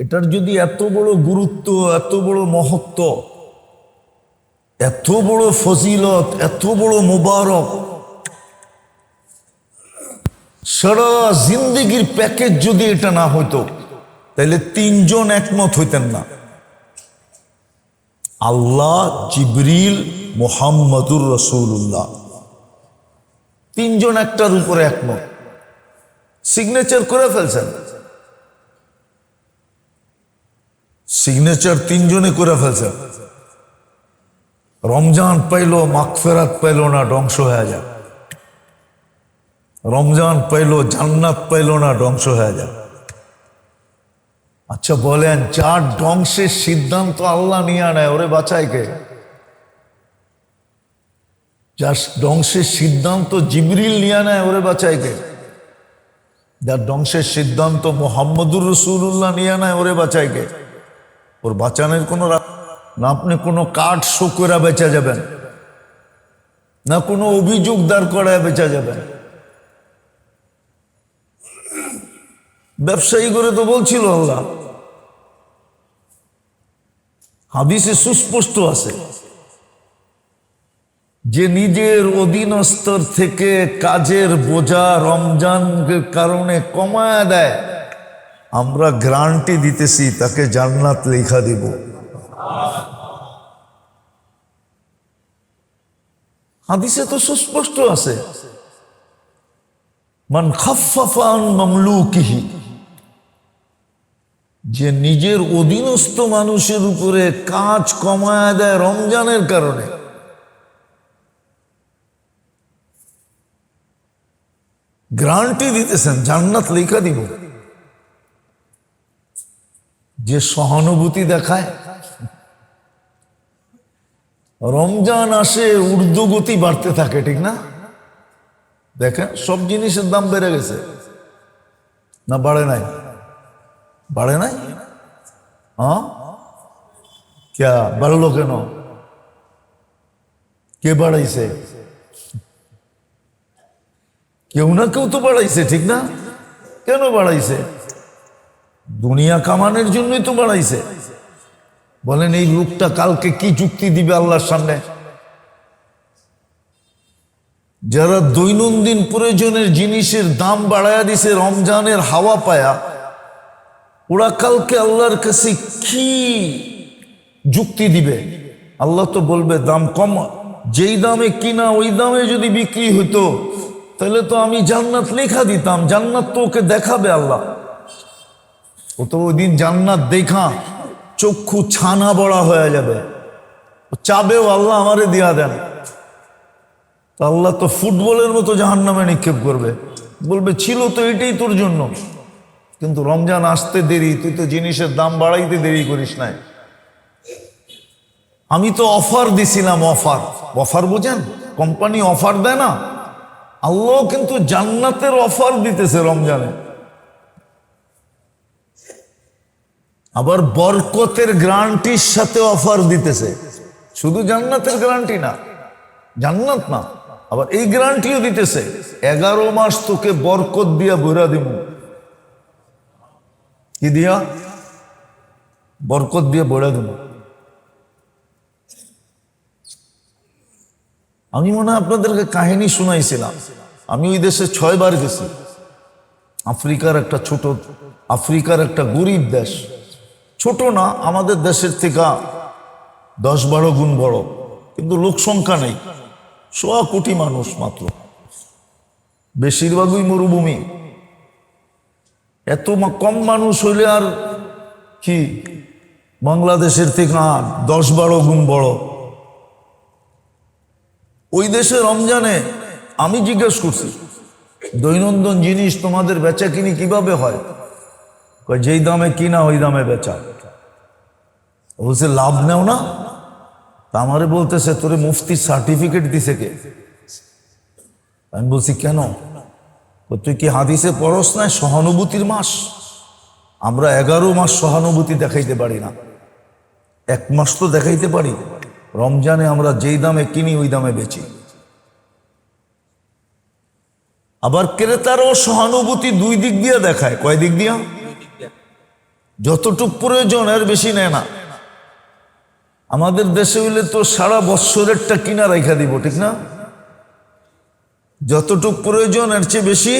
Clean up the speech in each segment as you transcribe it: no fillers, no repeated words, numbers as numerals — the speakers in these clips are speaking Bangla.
এটার যদি এত বড় গুরুত্ব, এত বড় মহত্ব, এত বড় ফজিলত, এত বড় মুবারক, সারা জিন্দেগির প্যাকেজ যদি এটা না হইতো তাহলে তিনজন একমত হইতেন না। আল্লাহ, জিবরিল, মুহাম্মদুর রাসূলুল্লাহ, তিনজন একটার উপরে একমত। সিগনেচার করে ফেলছেন, সিগনেচার তিনজনে করে ফেলছেন। রমজান পাইলো, মাগফিরাত পাইলো না, ধ্বংস হয়ে যায়। রমজান পাইলো, জান্নাত পাইলো না, ধ্বংস হয়ে যায়। আচ্ছা বলেন, যার ধ্বংসের সিদ্ধান্ত আল্লাহ নিয়ে নেয়, ওরে বাঁচায় কে? যার ধ্বংসের সিদ্ধান্ত জিবরিল নিয়ে নেয়, ওরে বাঁচায় কে? যার ধ্বংসের সিদ্ধান্ত মুহাম্মদুর রাসূলুল্লাহ নিয়ে নেয়, ওরে বাঁচায় কে? ওর বাঁচানোর কোনো না, আপনি কোনো কার্ড শো করে বেচা যাবেন না, কোনো অভিযোগ দাঁড় করায় বেচা যাবেন। ব্যবসায়ী করে তো বলছিল আল্লাহ, হাদিসে সুস্পষ্ট আছে যে নিজের অধীনস্থর থেকে কাজের বোঝা রমজানের কারণে কমায় দেয়, আমরা গ্যারান্টি দিতেছি তাকে জান্নাত লেখা দিব। হাদিসে তো সুস্পষ্ট আছে, মান খাফফাফা আন মামলুকিহি, যে নিজের অধীনস্থ মানুষের উপরে কাজ কমায় দেয় রমজানের কারণে, গ্যারান্টি দিতেছেন জান্নাত লেখা দিব। যে সহানুভূতি দেখায়, রমজান আসে ঊর্ধ্বগতি বাড়তে থাকে, ঠিক না? দেখেন সব জিনিসের দাম বেড়ে গেছে না বাড়ে নাই? বাড়ে নাই? হ্যাঁ, ক্যা বাড়লো কেন? কে বাড়াইছে? কেউ না কেউ তো বাড়াইছে, ঠিক না? কেন বাড়াইছে? দুনিয়া কামানোর জন্যই তো বাড়াইছে। বলেন এই লোকটা কালকে কি যুক্তি দিবে আল্লাহর সামনে? যারা দৈনন্দিন প্রয়োজনের জিনিসের দাম বাড়ায়া দিছে রমজানের হাওয়া পায়া, ওরা কালকে আল্লাহর কাছে কি যুক্তি দিবে? আল্লাহ তো বলবে দাম কম, যেই দামে কিনা ওই দামে যদি বিক্রি হইতো তাহলে তো আমি জান্নাত লেখা দিতাম। জান্নাত তো ওকে দেখাবে আল্লাহ, ও তো ওই দিন জান্নাত দেখা চক্ষু ছানা বড়া হয়ে যাবে, চাবেও আল্লাহ আমারে দিয়া দেন। আল্লাহ তো ফুটবলের মতো জাহান্নামে নিক্ষেপ করবে, বলবে ছিল তো এটাই তোর জন্য, কিন্তু রমজান আসতে দেরি, তুই তো জিনিসের দাম বাড়াইতে দেরি করিস নাই। আমি তো অফার দিছিলাম, অফার, অফার বোঝেন? কোম্পানি অফার দেয় না, আল্লাহ কিন্তু জান্নাতের অফার দিতেছে রমজানে। আবার বরকতের গ্যারান্টির সাথে অফার দিতেছে, শুধু জান্নাতের গ্যারান্টি না, জান্নাত না, আবার এই গ্যারান্টিও দিতেছে 11 মাস তোকে বরকত দিয়া ভরা দিব। কি দিয়া? বরকত দিয়ে ভরা দিব। আমি মনে হয় আপনাদেরকে কাহিনী শুনাইছিলাম, আমি ওই দেশে 6 বার গেছি। আফ্রিকার একটা ছোট, আফ্রিকার একটা গরিব দেশ, ছোট না, আমাদের দেশের থেকে 10-12 গুণ বড়, কিন্তু লোক সংখ্যা নেই, 100 কোটি মানুষ মাত্র, বেশিরভাগই মরুভূমি। এত কম মানুষ হইলে আর কি বাংলাদেশের থেকে 10-12 গুণ বড়। ওই দেশে রমজানে আমি জিজ্ঞেস করছি, দৈনন্দিন জিনিস তোমাদের বেচা কিনি কিভাবে হয়? যেই দামে কিনা ওই দামে বেচা। বলছে লাভ নেও না? তা আমারে বলতেছে তোরে মুফতির সার্টিফিকেট দিছে কে? আমি বলছি কেন? তুই কি হাদিসে পড়স নাই সহানুভূতির মাস? আমরা 11 মাস সহানুভূতি দেখাইতে পারি না, 1 মাস তো দেখাইতে পারি। রমজানে আমরা যেই দামে কিনি ওই দামে বেচি। আবার ক্রেতারও সহানুভূতি 2 দিক দিয়ে দেখায়। কয় দিক দিয়া? যতটুক প্রয়োজন এর বেশি নেয় না। আমাদের দেশে হইলে তো সারা বৎসরেরটা কিনা রেখা দিব, ঠিক না? যতটুক প্রয়োজন এর চেয়ে বেশি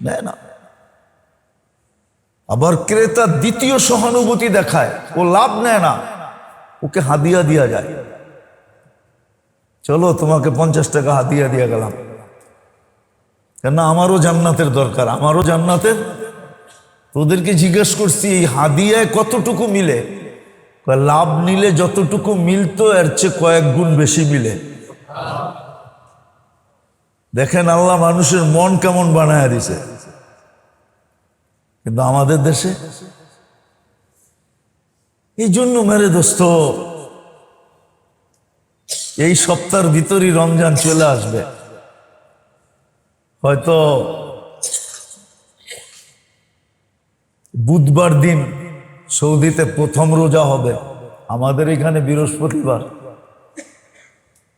নেয় না। আবার ক্রেতা দ্বিতীয় সহানুভূতি দেখায়, ও লাভ নেয় না, ওকে হাদিয়া দিয়া যায়। চলো তোমাকে 50 টাকা হাদিয়া দিয়া গেলাম, কেন আমারও জান্নাতের দরকার, আমারও জান্নাতের। তোদেরকে জিজ্ঞেস করছি এই হাদিয়ায় কতটুকু মিলে? লাভ নিলে যতটুকু মিলতো এর চেয়ে কয়েক গুণ বেশি মিলে। দেখেন আল্লাহ মানুষের মন কেমন বানায় দিছে। কিন্তু আমাদের দেশে এই জন্য মেরে দোস্ত, এই সপ্তাহের ভিতরই রমজান চলে আসবে। হয়তো বুধবার দিন সৌদিতে প্রথম রোজা হবে, আমাদের এখানে বৃহস্পতিবার,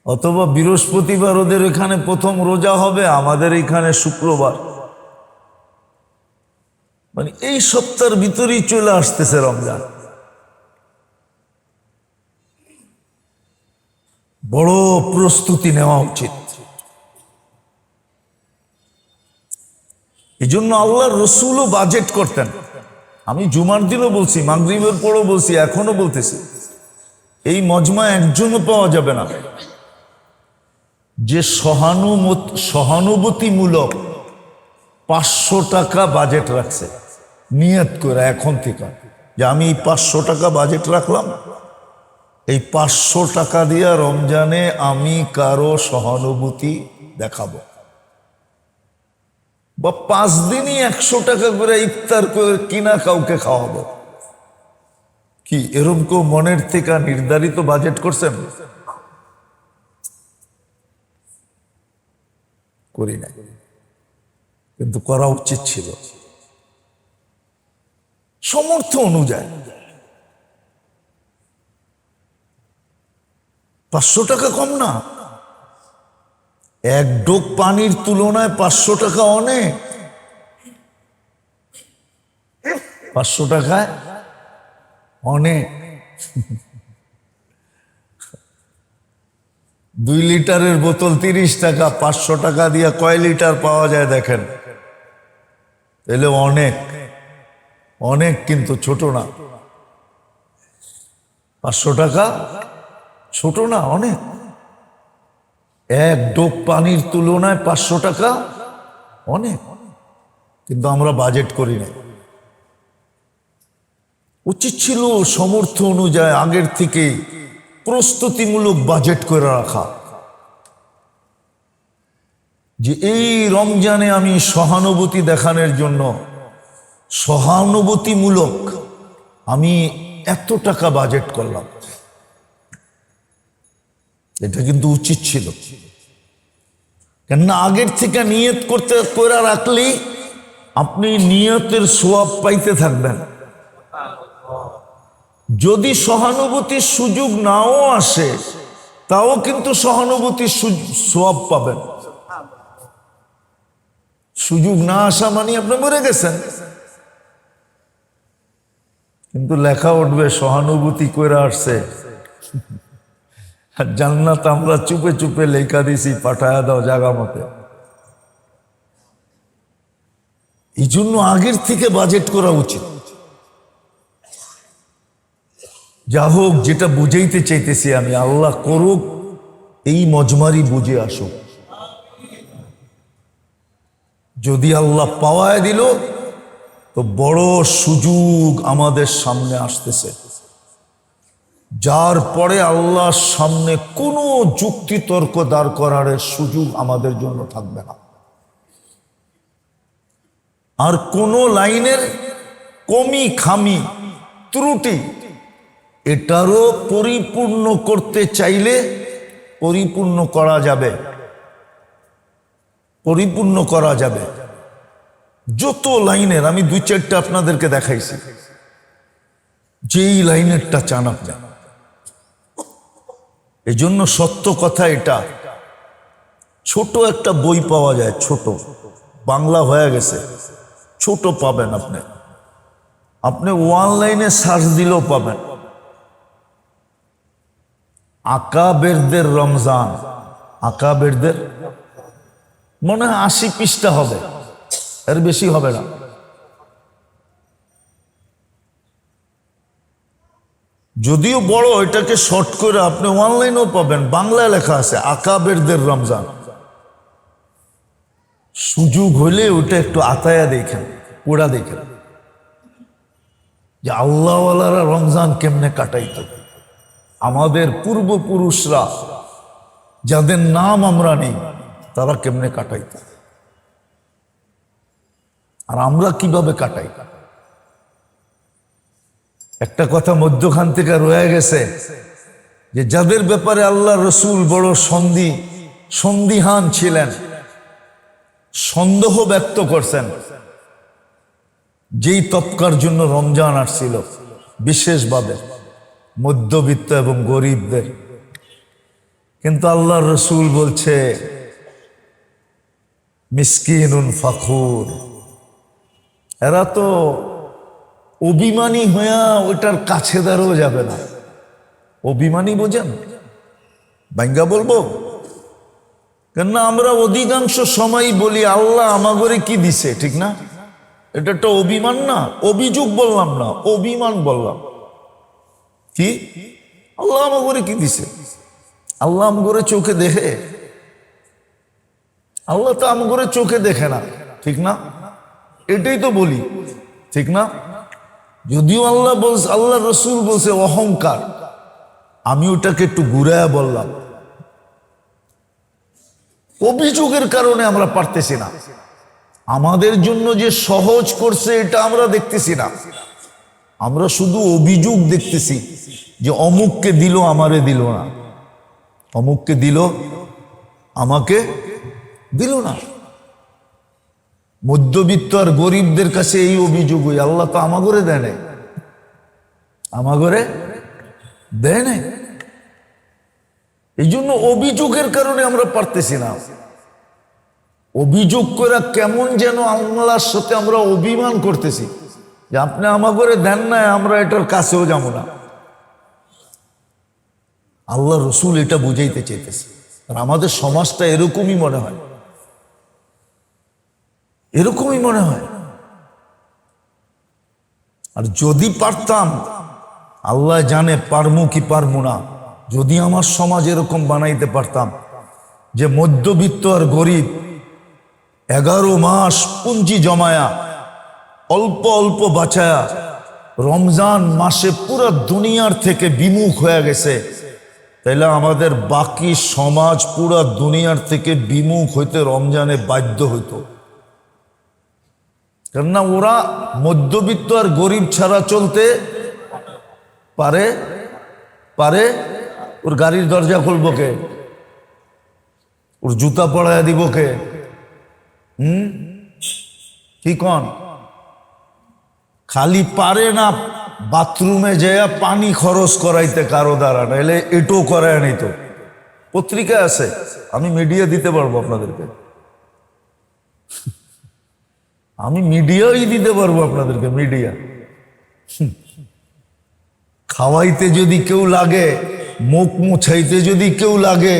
অথবা বৃহস্পতিবার ওদের এখানে প্রথম রোজা হবে, আমাদের এখানে শুক্রবার। মানে এই সপ্তাহের ভিতরেই চলে আসতেছে রমজান। বড় প্রস্তুতি নেওয়া উচিত। এই জন্য আল্লাহর রসুলও বাজেট করতেন। আমি জুমার দিনও বলছি, মাগরিবের পরও বলছি, এখনো বলতেছি, এই মজমা একজনও পাওয়া যাবে না যে সহানুভূতিমূলক 500 টাকা বাজেট রাখছে নিয়ত করে এখন থেকে, যে আমি 500 টাকা বাজেট রাখলাম, এই 500 টাকা দিয়ে রমজানে আমি কারো সহানুভূতি দেখাবো, বা 5 দিনই 100 টাকা করে ইফতার করে কিনা কাউকে খাওয়াবো। কি এরকম কেউ মনের থেকে নির্ধারিত বাজেট করছেন? করি না, কিন্তু করা উচিত ছিল সমর্থ অনুযায়ী। 500 টাকা কম না, এক ডোক পানির তুলনায় 500 টাকা অনেক। 500 টাকায় অনেক। 2 লিটারের বোতল 30 টাকা, 500 টাকা দিয়ে কয় লিটার পাওয়া যায় দেখেন। তাহলে অনেক অনেক, কিন্তু ছোট না। 500 টাকা ছোট না, অনেক। এক ডোক পানির তুলনায় 500 টাকা অনেক, কিন্তু আমরা বাজেট করি না। উচিত ছিল সমর্থ অনুযায়ী আগের থেকে প্রস্তুতিমূলক বাজেট করে রাখা, যে এই রমজানে আমি সহানুভূতি দেখানোর জন্য সহানুভূতিমূলক আমি এত টাকা বাজেট করলাম। এটা কিন্তু উচিত ছিল, কেননা আগের থেকে নিয়ত করতে করে রাখলেই আপনি নিয়তের সওয়াব পাইতে থাকবেন। যদি সহানুভূতির সুযোগ নাও আসে, তাও কিন্তু সহানুভূতির সওয়াব পাবেন। সুযোগ না আসা মানে আপনি মরে গেছেন, কিন্তু লেখা উঠবে সহানুভূতি করে আসছে। জান্নাত আমরা চুপে চুপে লেখা দিছি, পাঠায়া দাও জায়গা মতে। এই জন্য আগের থেকে বাজেট করা উচিত। যা হোক, যেটা বুঝাইতে চাইতেছি আমি, আল্লাহ করুক এই মজমারি বুঝে আসুক। যদি আল্লাহ পাওয়ায় দিল তো বড় সুযোগ আমাদের সামনে আসতেছে, যার পরে আল্লাহর সামনে কোনো যুক্তি তর্ক দাঁড় করার সুযোগ আমাদের জন্য থাকবে না। আর কোনো লাইনের কমি খামি ত্রুটি এটারও পরিপূর্ণ করতে চাইলে পরিপূর্ণ করা যাবে, পরিপূর্ণ করা যাবে। যত লাইনের আমি 2-4টা আপনাদেরকে দেখাইছি, যেই লাইনেরটা চান আপনি। এই জন্য সত্য কথা এটা, ছোট একটা বই পাওয়া যায়, ছোট, বাংলা হয়ে গেছে, ছোট পাবেন আপনি। আপনি অনলাইনে সার্চ দিলেও পাবেন আকাবেরদের রমজান। আকাবেরদের মনে হয় 80 পৃষ্ঠা হবে, এর বেশি হবে না। যদিও বড়, এটাকে শর্ট করে আপনি অনলাইনেও পাবেন, বাংলায় লেখা আছে আকাবেরদের রমজান। সুযোগ হলে ওটা একটু আতায়া দেখেন, পড়া দেখেন যে আল্লাহওয়ালারা রমজান কেমনে কাটাইতো। আমাদের পূর্বপুরুষরা যাদের নাম আমরা নেই তারা কেমনে কাটাইতো, আর আমরা কিভাবে কাটাই। একটা কথা মধ্যখান থেকে রয়ে গেছে যে যাদের ব্যাপারে আল্লাহ রসুল বড় সন্দিহান ছিলেন, সন্দেহ ব্যক্ত করছেন, যেই তৎকার জন্য রমজান আসছিল বিশেষভাবে মধ্যবিত্ত এবং গরিবদের। কিন্তু আল্লাহ রসুল বলছে মিসকিনুন ফাখুর, এরা তো অভিমানী হইয়া ওইটার কাছে দাঁড়াও যাবে না। অভিমানী বোঝেন, বাঙ্গা বলবো, কেননা আমরা অধিকাংশ সময় বলি আল্লাহ আমাগরে কি দিছে, ঠিক না? এটা একটা অভিমান না, অভিযোগ বললাম না, অভিমান বললাম। কি আল্লাহ আমাগরে কি দিছে? আল্লাহ আমগরে চোখে দেখে? আল্লাহ তো আমগরে চোখে দেখে না, ঠিক না? এটাই তো বলি, ঠিক না? যদিও আল্লাহ রসুল বলছে অহংকার, আমি ওটাকে একটু ঘুরায়া বললাম অভিযোগের কারণে আমরা পারতেছি না। আমাদের জন্য যে সহজ করছে এটা আমরা দেখতেছি না, আমরা শুধু অভিযোগ দেখতেছি যে অমুককে দিল আমারে দিল না, অমুককে দিল আমাকে দিল না। মধ্যবিত্ত আর গরিবদের কাছে এই অভিযোগ, আল্লাহ তো আমাগরে দেয় নাই, আমাগরে দেয় নাই। এই জন্য অভিযোগের কারণে আমরা পারতেছি না। অভিযোগ করে কেমন যেন আল্লাহর সাথে আমরা অভিমান করতেছি যে আপনি আমাগরে দেন না, আমরা এটার কাছেও যাবো না। আল্লাহ রসুল এটা বুঝাইতে চাইতেছে। আর আমাদের সমাজটা এরকমই মনে হয়, এরকমই মনে হয়। আর যদি পারতাম, আল্লাহ জানে পারমু কি পারমু না, যদি আমার সমাজ এরকম বানাইতে পারতাম যে মধ্যবিত্ত আর গরিব 11 মাস পুঁজি জমায়া অল্প অল্প বাঁচায়া রমজান মাসে পুরো দুনিয়ার থেকে বিমুখ হয়ে গেছে, তাইলে আমাদের বাকি সমাজ পুরো দুনিয়ার থেকে বিমুখ হইতে রমজানে বাধ্য হইতো। কেননা ওরা মধ্যবিত্ত আর গরিব ছাড়া চলতে পারে পারে ওর গাড়ির দরজা খুলবো কে? ওর জুতা পড়ায় দিব কে? কি কন? খালি পারে না বাথরুমে যেয়া পানি খরচ করাইতে কারো দ্বারা, নাইলে এটো করায় নিত। পত্রিকা আছে, আমি মিডিয়া দিতে পারবো আপনাদেরকে, আমি মিডিয়াই দিতে পারবো আপনাদেরকে। মিডিয়া খাওয়াইতে যদি কেউ লাগে, মুখ মুছাইতে যদি কেউ লাগে,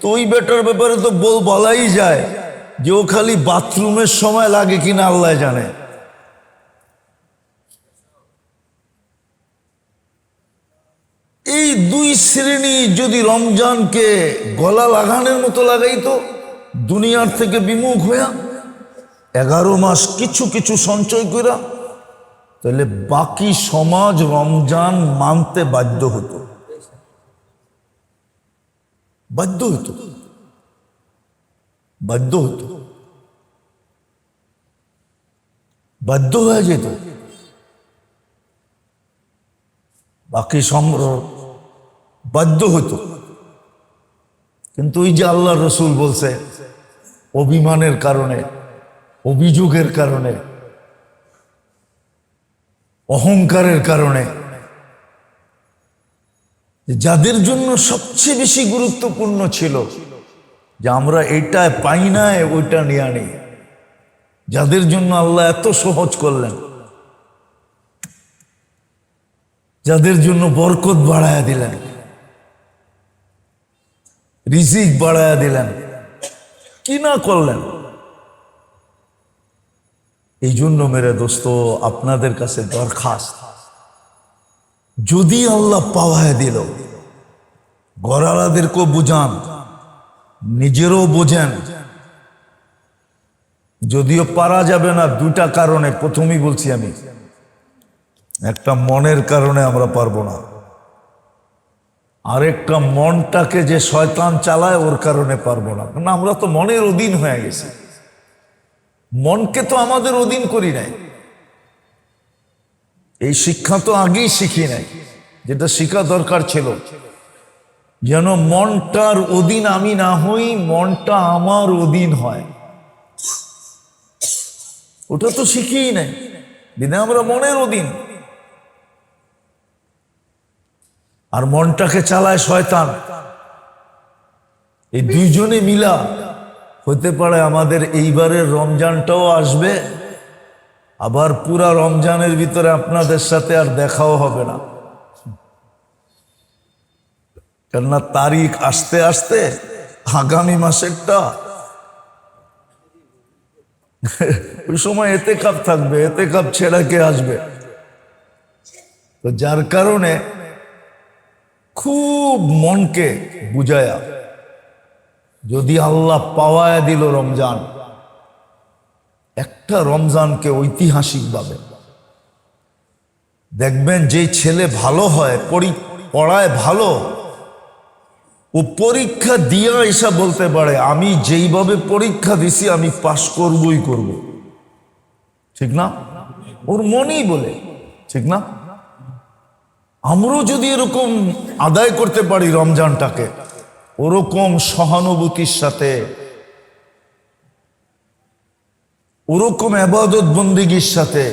তো ওই বেটার ব্যাপারে তো বলাই যায় যে ও খালি বাথরুমের সময় লাগে কিনা আল্লাহ জানে। এই দুই শ্রেণী যদি রমজানকে গলা লাগানোর মতো লাগাইতো দুনিয়ার থেকে বিমুখ হইয়া 11 মাস কিছু কিছু সঞ্চয় করা, তাহলে বাকি সমাজ রমজান মানতে বাধ্য হতো, বাধ্য হতো, বাধ্য হতো, বাধ্য হয়ে যেত। বাকি বাধ্য হতো। কিন্তু ওই যে আল্লাহ রসুল বলছে অভিমানের কারণে, অভিযোগের কারণে, অহংকারের কারণে, যাদের জন্য সবচেয়ে বেশি গুরুত্বপূর্ণ ছিল যে আমরা এটা পাই না ওইটা নিয়ে আনি, যাদের জন্য আল্লাহ এত সহজ করলেন, যাদের জন্য বরকত বাড়ায়া দিলেন, রিজিক বাড়ায়া দিলেন, কি না করলেন। এই জন্য মেরে দোস্ত আপনাদের কাছে দরখাস্ত, যদি আল্লাহ পাওয়ায় দিল, ঘরালাদেরকেও বুঝান, নিজেরও বোঝেন। যদিও পারা যাবে না দুটা কারণে, প্রথমেই বলছি আমি, একটা মনের কারণে আমরা পারবো না, আরেকটা মনটাকে যে শয়তান চালায় ওর কারণে পারবো না। কারণ আমরা তো মনের অধীন হয়ে গেছি, মনকে তো আমাদের অধীন করি নাই। এই শিক্ষা তো আগেই শিখি নাই, যেটা শিখা দরকার ছিল, যেন মনটার অধীন আমি না হই, মনটা আমার অধীন হয়। ওটা তো শিখিই নাই, দিনে আমরা মনের অধীন, আর মনটাকে চালায় শয়তান। এই দুইজনে মিলা হতে পারে আমাদের এইবারের রমজানটাও আসবে, আবার পুরা রমজানের ভিতরে আপনাদের সাথে আর দেখাও হবে না। কেননা তারিখ আসতে আসতে আগামী মাসেরটা, ওই সময় এতেকাব থাকবে, এতেকাব ছেড়া কে আসবে। তো যার কারণে খুব মনকে বুঝায়া, যদি আল্লাহ পাওয়ায় দিল রমজান, একটা রমজানকে ঐতিহাসিকভাবে দেখবেন, যে ছেলে ভালো হয়, পড়ায় ভালো, ও পরীক্ষা দিয়া এসা বলতে পারে আমি যেইভাবে পরীক্ষা দিছি আমি পাশ করবই করব, ঠিক না? ওর মনেই বলে, ঠিক না? আমরাও যদি এরকম আদায় করতে পারি রমজানটাকে, ওরকম সহানুভূতির সাথে, ওরকম ইবাদত বন্দেগীর সাথে,